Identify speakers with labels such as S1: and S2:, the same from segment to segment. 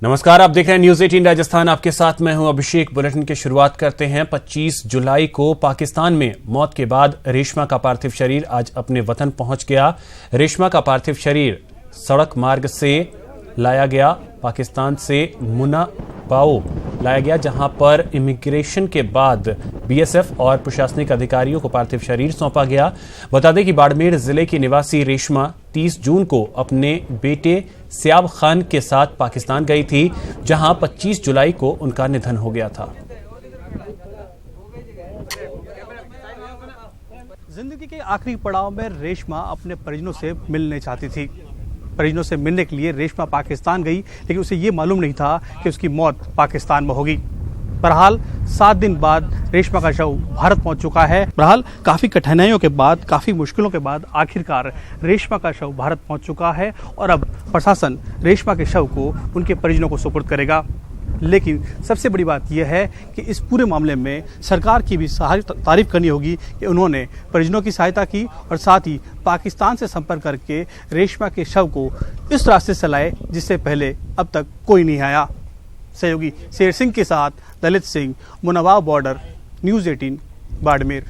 S1: नमस्कार, आप देख रहे हैं न्यूज 18 राजस्थान। आपके साथ मैं हूं अभिषेक। बुलेटिन की शुरुआत करते हैं। 25 जुलाई को पाकिस्तान में मौत के बाद रेशमा का पार्थिव शरीर आज अपने वतन पहुंच गया। रेशमा का पार्थिव शरीर सड़क मार्ग से लाया गया, पाकिस्तान से मुनाबाओ लाया गया, जहां पर इमिग्रेशन के बाद बीएसएफ और प्रशासनिक अधिकारियों को पार्थिव शरीर सौंपा गया। बता दें कि बाड़मेर जिले की निवासी रेशमा 30 जून को अपने बेटे सियाब खान के साथ पाकिस्तान गई थी, जहां 25 जुलाई को उनका निधन हो गया था।
S2: जिंदगी के आखिरी पड़ाव में रेशमा अपने परिजनों से मिलने चाहती थी। परिजनों से मिलने के लिए रेशमा पाकिस्तान गई, लेकिन उसे ये मालूम नहीं था कि उसकी मौत पाकिस्तान में होगी। बहरहाल 7 दिन बाद रेशमा का शव भारत पहुंच चुका है। बहरहाल काफ़ी कठिनाइयों के बाद, काफ़ी मुश्किलों के बाद आखिरकार रेशमा का शव भारत पहुंच चुका है और अब प्रशासन रेशमा के शव को उनके परिजनों को सुपुर्द करेगा। लेकिन सबसे बड़ी बात यह है कि इस पूरे मामले में सरकार की भी तारीफ करनी होगी कि उन्होंने परिजनों की सहायता की और साथ ही पाकिस्तान से संपर्क करके रेशमा के शव को इस रास्ते से लाए जिससे पहले अब तक कोई नहीं आया। सहयोगी शेर सिंह के साथ ललित सिंह, मुनाबाव बॉर्डर, न्यूज 18 बाड़मेर।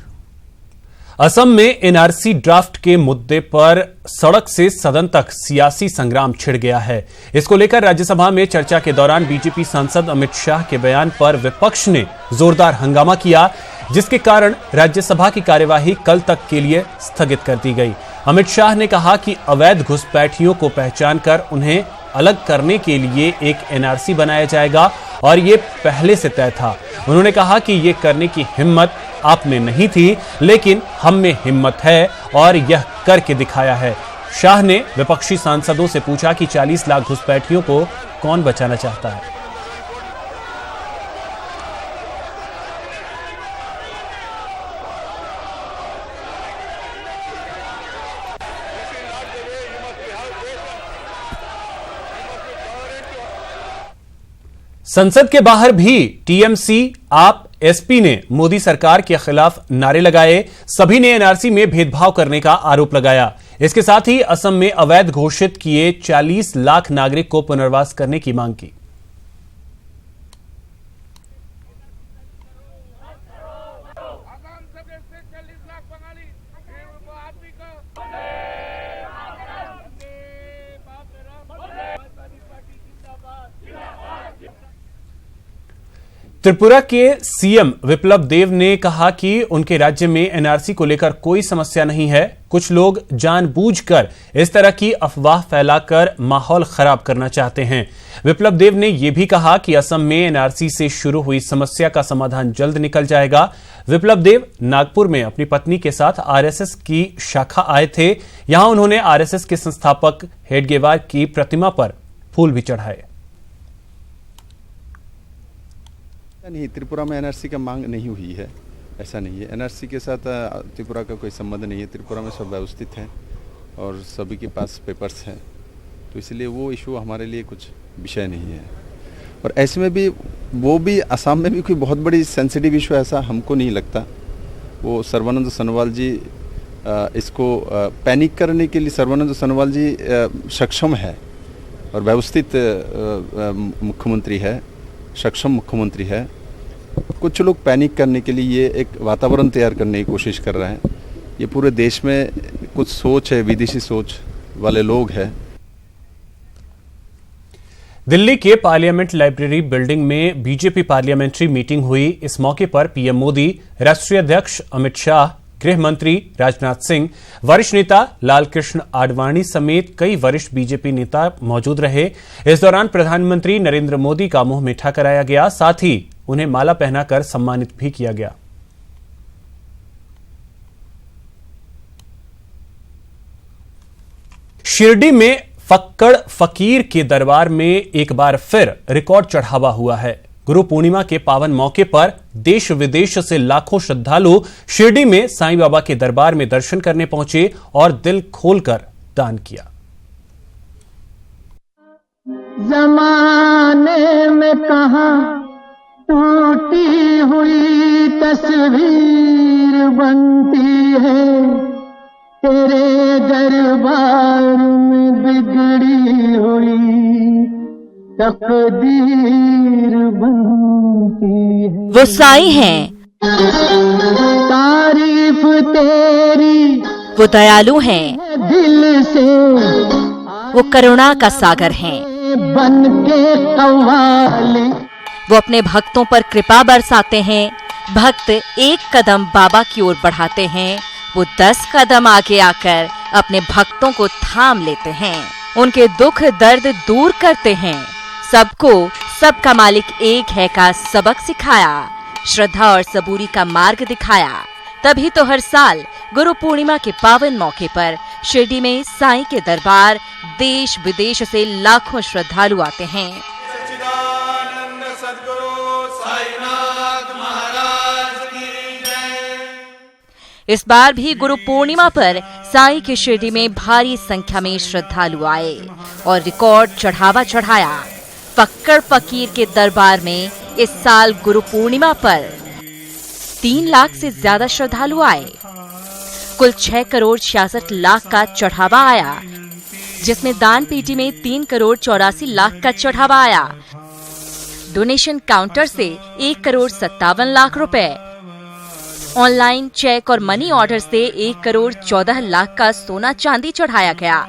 S1: असम में एनआरसी ड्राफ्ट के मुद्दे पर सड़क से सदन तक सियासी संग्राम छिड़ गया है। इसको लेकर राज्यसभा में चर्चा के दौरान बीजेपी सांसद अमित शाह के बयान पर विपक्ष ने जोरदार हंगामा किया, जिसके कारण राज्यसभा की कार्यवाही कल तक के लिए स्थगित कर दी गई। अमित शाह ने कहा कि अवैध घुसपैठियों को पहचान कर उन्हें अलग करने के लिए एक एनआरसी बनाया जाएगा और ये पहले से तय था। उन्होंने कहा कि ये करने की हिम्मत आप में नहीं थी, लेकिन हम में हिम्मत है और यह करके दिखाया है। शाह ने विपक्षी सांसदों से पूछा कि 40 लाख घुसपैठियों को कौन बचाना चाहता है। संसद के बाहर भी टीएमसी, आप, एसपी ने मोदी सरकार के खिलाफ नारे लगाए। सभी ने एनआरसी में भेदभाव करने का आरोप लगाया। इसके साथ ही असम में अवैध घोषित किए 40 लाख नागरिक को पुनर्वास करने की मांग की। त्रिपुरा के सीएम विप्लव देव ने कहा कि उनके राज्य में एनआरसी को लेकर कोई समस्या नहीं है। कुछ लोग जानबूझकर इस तरह की अफवाह फैलाकर माहौल खराब करना चाहते हैं। विप्लव देव ने यह भी कहा कि असम में एनआरसी से शुरू हुई समस्या का समाधान जल्द निकल जाएगा। विप्लव देव नागपुर में अपनी पत्नी के साथ आरएसएस की शाखा आए थे। यहां उन्होंने आरएसएस के संस्थापक हेडगेवार की प्रतिमा पर फूल भी चढ़ाए।
S3: नहीं, त्रिपुरा में एनआरसी का मांग नहीं हुई है, ऐसा नहीं है। एनआरसी के साथ त्रिपुरा का कोई संबंध नहीं है। त्रिपुरा में सब व्यवस्थित है और सभी के पास पेपर्स हैं, तो इसलिए वो इशू हमारे लिए कुछ विषय नहीं है। और ऐसे में भी वो भी असम में भी कोई बहुत बड़ी सेंसिटिव इशू ऐसा हमको नहीं लगता। वो सर्बानंद सोनोवाल जी इसको पैनिक करने के लिए, सर्बानंद सोनोवाल जी सक्षम है और व्यवस्थित मुख्यमंत्री है, सक्षम मुख्यमंत्री है। कुछ लोग पैनिक करने के लिए ये एक वातावरण तैयार करने की कोशिश कर रहे हैं। ये पूरे देश में कुछ सोच है, विदेशी सोच वाले लोग हैं।
S1: दिल्ली के पार्लियामेंट लाइब्रेरी बिल्डिंग में बीजेपी पार्लियामेंट्री मीटिंग हुई। इस मौके पर पीएम मोदी, राष्ट्रीय अध्यक्ष अमित शाह, गृह मंत्री राजनाथ सिंह, वरिष्ठ नेता लालकृष्ण आडवाणी समेत कई वरिष्ठ बीजेपी नेता मौजूद रहे। इस दौरान प्रधानमंत्री नरेंद्र मोदी का मुंह मीठा कराया गया, साथ ही उन्हें माला पहनाकर सम्मानित भी किया गया। शिरडी में फक्कड़ फकीर के दरबार में एक बार फिर रिकॉर्ड चढ़ावा हुआ है। गुरु पूर्णिमा के पावन मौके पर देश विदेश से लाखों श्रद्धालु शिरडी में साईं बाबा के दरबार में दर्शन करने पहुंचे और दिल खोलकर दान किया।
S4: जमाने में कहां टूटी हुई तस्वीर बनती है, तेरे दरबार में बिगड़ी हुई तकदीर बनती है।
S5: वो साईं हैं,
S4: तारीफ तेरी
S5: वो दयालु हैं,
S4: दिल से
S5: वो करुणा का सागर हैं।
S4: बन के कव्वाली
S5: वो अपने भक्तों पर कृपा बरसाते हैं। भक्त एक कदम बाबा की ओर बढ़ाते हैं, वो 10 कदम आगे आकर अपने भक्तों को थाम लेते हैं, उनके दुख दर्द दूर करते हैं, सबको सबका मालिक एक है का सबक सिखाया, श्रद्धा और सबूरी का मार्ग दिखाया। तभी तो हर साल गुरु पूर्णिमा के पावन मौके पर शिरडी में साईं के दरबार देश विदेश से लाखों श्रद्धालु आते हैं। इस बार भी गुरु पूर्णिमा पर साईं की शिरडी में भारी संख्या में श्रद्धालु आए और रिकॉर्ड चढ़ावा चढ़ाया। फक्कड़ फकीर के दरबार में इस साल गुरु पूर्णिमा पर 3 लाख से ज्यादा श्रद्धालु आए। कुल 6 करोड़ 66 लाख का चढ़ावा आया, जिसमें दान पेटी में 3 करोड़ 84 लाख का चढ़ावा आया। डोनेशन काउंटर से 1 करोड़ 57 लाख रुपए, ऑनलाइन चेक और मनी ऑर्डर से 1 करोड़ 14 लाख का सोना चांदी चढ़ाया गया।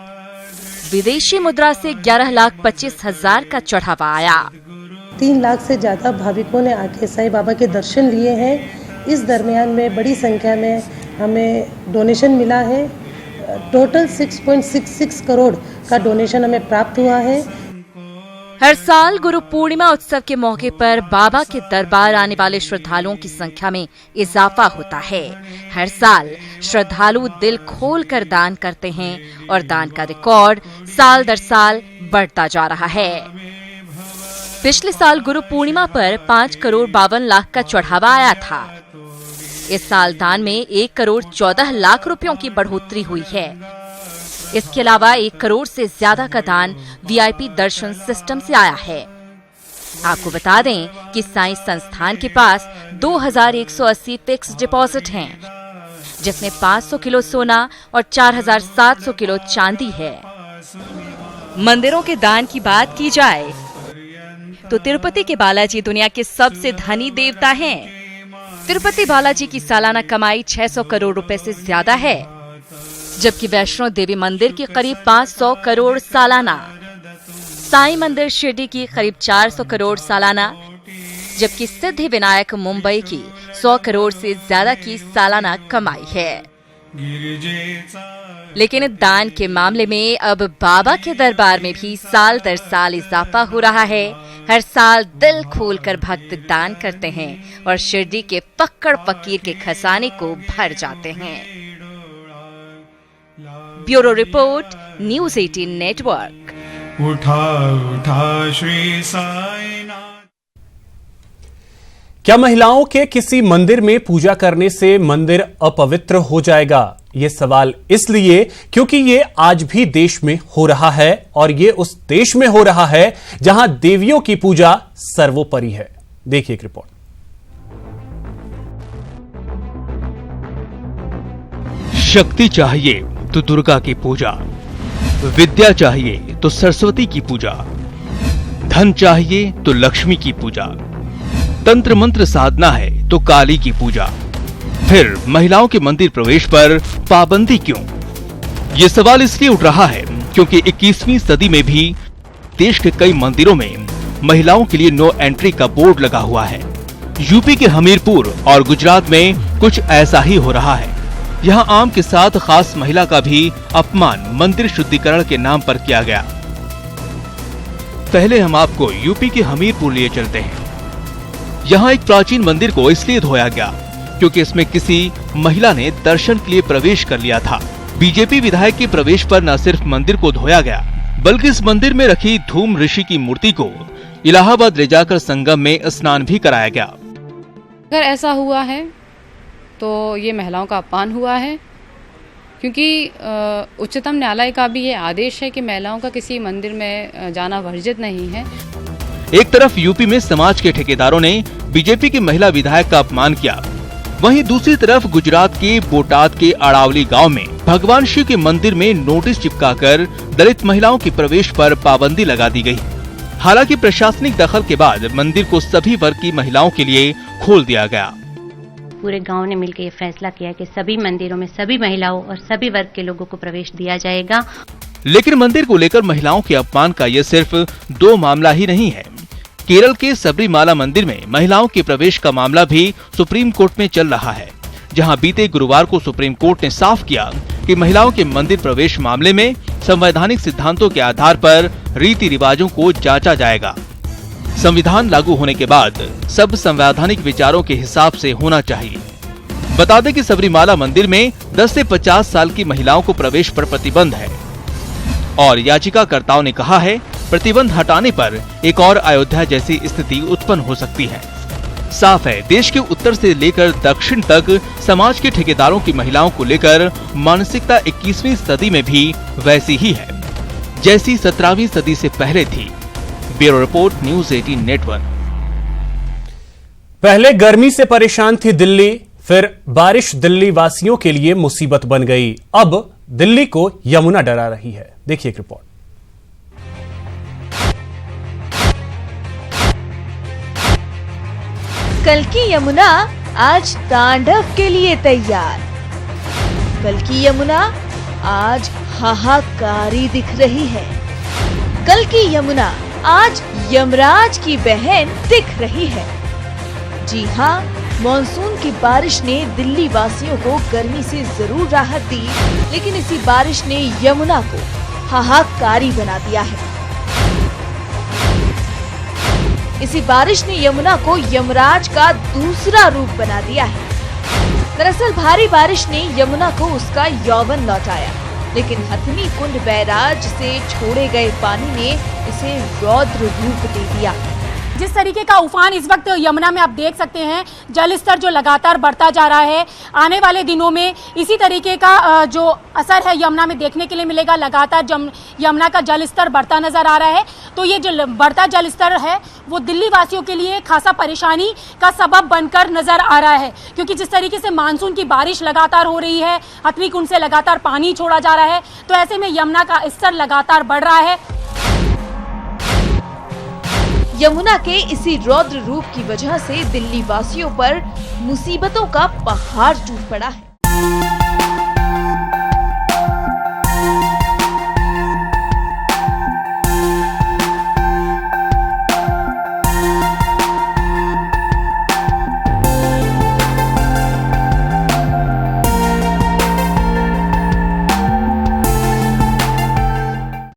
S5: विदेशी मुद्रा से 11 लाख 25 हजार का चढ़ावा आया।
S6: 3 लाख से ज्यादा भाविकों ने आके साईं बाबा के दर्शन लिए हैं। इस दरमियान में बड़ी संख्या में हमें डोनेशन मिला है। टोटल 6.66 करोड़ का डोनेशन हमें प्राप्त हुआ है।
S5: हर साल गुरु पूर्णिमा उत्सव के मौके पर बाबा के दरबार आने वाले श्रद्धालुओं की संख्या में इजाफा होता है। हर साल श्रद्धालु दिल खोल कर दान करते हैं और दान का रिकॉर्ड साल दर साल बढ़ता जा रहा है। पिछले साल गुरु पूर्णिमा पर 5 करोड़ 52 लाख का चढ़ावा आया था। इस साल दान में 1 करोड़ 14 लाख रुपयों की बढ़ोतरी हुई है। इसके अलावा 1 करोड़ से ज्यादा का दान वीआईपी दर्शन सिस्टम से आया है। आपको बता दें कि साईं संस्थान के पास 2180 फिक्स डिपॉजिट हैं, जिसमें 500 किलो सोना और 4700 किलो चांदी है। मंदिरों के दान की बात की जाए तो तिरुपति के बालाजी दुनिया के सबसे धनी देवता हैं। तिरुपति बालाजी की सालाना कमाई 600 करोड़ रुपए से ज्यादा है, जबकि वैष्णो देवी मंदिर की करीब 500 करोड़ सालाना, साईं मंदिर शिरडी की करीब 400 करोड़ सालाना, जबकि सिद्धि विनायक मुंबई की 100 करोड़ से ज्यादा की सालाना कमाई है। लेकिन दान के मामले में अब बाबा के दरबार में भी साल दर साल इजाफा हो रहा है। हर साल दिल खोलकर भक्त दान करते हैं और शिरडी के फक्कड़ फकीर के खजाने को भर जाते हैं। Bureau report, news 18 network.
S7: उठा उठा श्री साईनाथ।
S1: क्या महिलाओं के किसी मंदिर में पूजा करने से मंदिर अपवित्र हो जाएगा? ये सवाल इसलिए क्योंकि ये आज भी देश में हो रहा है, और ये उस देश में हो रहा है जहां देवियों की पूजा सर्वोपरि है। देखिए एक रिपोर्ट।
S8: शक्ति चाहिए तो दुर्गा की पूजा, विद्या चाहिए तो सरस्वती की पूजा, धन चाहिए तो लक्ष्मी की पूजा, तंत्र मंत्र साधना है तो काली की पूजा। फिर महिलाओं के मंदिर प्रवेश पर पाबंदी क्यों? ये सवाल इसलिए उठ रहा है क्योंकि 21वीं सदी में भी देश के कई मंदिरों में महिलाओं के लिए नो एंट्री का बोर्ड लगा हुआ है। यूपी के हमीरपुर और गुजरात में कुछ ऐसा ही हो रहा है। यहाँ आम के साथ खास महिला का भी अपमान मंदिर शुद्धिकरण के नाम पर किया गया। पहले हम आपको यूपी के हमीरपुर लिए चलते हैं। यहाँ एक प्राचीन मंदिर को इसलिए धोया गया क्योंकि इसमें किसी महिला ने दर्शन के लिए प्रवेश कर लिया था। बीजेपी विधायक के प्रवेश पर न सिर्फ मंदिर को धोया गया, बल्कि इस मंदिर में रखी धूम ऋषि की मूर्ति को इलाहाबाद ले जाकर संगम में स्नान भी कराया गया।
S9: अगर ऐसा हुआ है तो ये महिलाओं का अपमान हुआ है, क्योंकि उच्चतम न्यायालय का भी ये आदेश है कि महिलाओं का किसी मंदिर में जाना वर्जित नहीं है।
S8: एक तरफ यूपी में समाज के ठेकेदारों ने बीजेपी के महिला विधायक का अपमान किया, वहीं दूसरी तरफ गुजरात के बोटाद के अड़ावली गांव में भगवान शिव के मंदिर में नोटिस चिपकाकर दलित महिलाओं के प्रवेश पर पाबंदी लगा दी गई। हालांकि प्रशासनिक दखल के बाद मंदिर को सभी वर्ग की महिलाओं के लिए खोल दिया गया।
S10: पूरे गांव ने मिलकर ये फैसला किया कि सभी मंदिरों में सभी महिलाओं और सभी वर्ग के लोगों को प्रवेश दिया जाएगा।
S8: लेकिन मंदिर को लेकर महिलाओं के अपमान का ये सिर्फ 2 मामला ही नहीं है। केरल के सबरीमाला मंदिर में महिलाओं के प्रवेश का मामला भी सुप्रीम कोर्ट में चल रहा है, जहां बीते गुरुवार को सुप्रीम कोर्ट ने साफ किया कि महिलाओं के मंदिर प्रवेश मामले में संवैधानिक सिद्धांतों के आधार पर रीति रिवाजों को जांचा जाएगा। संविधान लागू होने के बाद सब संवैधानिक विचारों के हिसाब से होना चाहिए। बता दें कि सबरीमाला मंदिर में 10 से 50 साल की महिलाओं को प्रवेश पर प्रतिबंध है और याचिकाकर्ताओं ने कहा है प्रतिबंध हटाने पर एक और अयोध्या जैसी स्थिति उत्पन्न हो सकती है। साफ है, देश के उत्तर से लेकर दक्षिण तक समाज के ठेकेदारों की महिलाओं को लेकर मानसिकता 21वीं सदी में भी वैसी ही है जैसी 17वीं सदी से पहले थी। Bureau report, news 18 network.
S1: पहले गर्मी से परेशान थी दिल्ली, फिर बारिश दिल्ली वासियों के लिए मुसीबत बन गई। अब दिल्ली को यमुना डरा रही है। देखिए एक रिपोर्ट।
S11: कल की यमुना आज तांडव के लिए तैयार। कल की यमुना आज हाहाकारी दिख रही है। कल की यमुना आज यमराज की बहन दिख रही है। जी हाँ, मॉनसून की बारिश ने दिल्ली वासियों को गर्मी से जरूर राहत दी, लेकिन इसी बारिश ने यमुना को हाहाकारी बना दिया है। इसी बारिश ने यमुना को यमराज का दूसरा रूप बना दिया है। दरअसल भारी बारिश ने यमुना को उसका यौवन लौटाया, लेकिन हथनी कुंड बैराज से छोड़े गए पानी ने इसे रौद्र रूप दे दिया।
S12: जिस तरीके का उफान इस वक्त यमुना में आप देख सकते हैं, जल स्तर जो लगातार बढ़ता जा रहा है। आने वाले दिनों में इसी तरीके का जो असर है यमुना में देखने के लिए मिलेगा। लगातार यमुना का जल स्तर बढ़ता नजर आ रहा है। तो ये जो बढ़ता जल स्तर है वो दिल्ली वासियों के लिए खासा परेशानी का सबब बनकर नजर आ रहा है, क्योंकि जिस तरीके से मानसून की बारिश लगातार हो रही है, हथनी कुंड से लगातार पानी छोड़ा जा रहा है, तो ऐसे में यमुना का स्तर लगातार बढ़ रहा है।
S11: यमुना के इसी रौद्र रूप की वजह से दिल्ली वासियों पर मुसीबतों का पहाड़ टूट पड़ा है।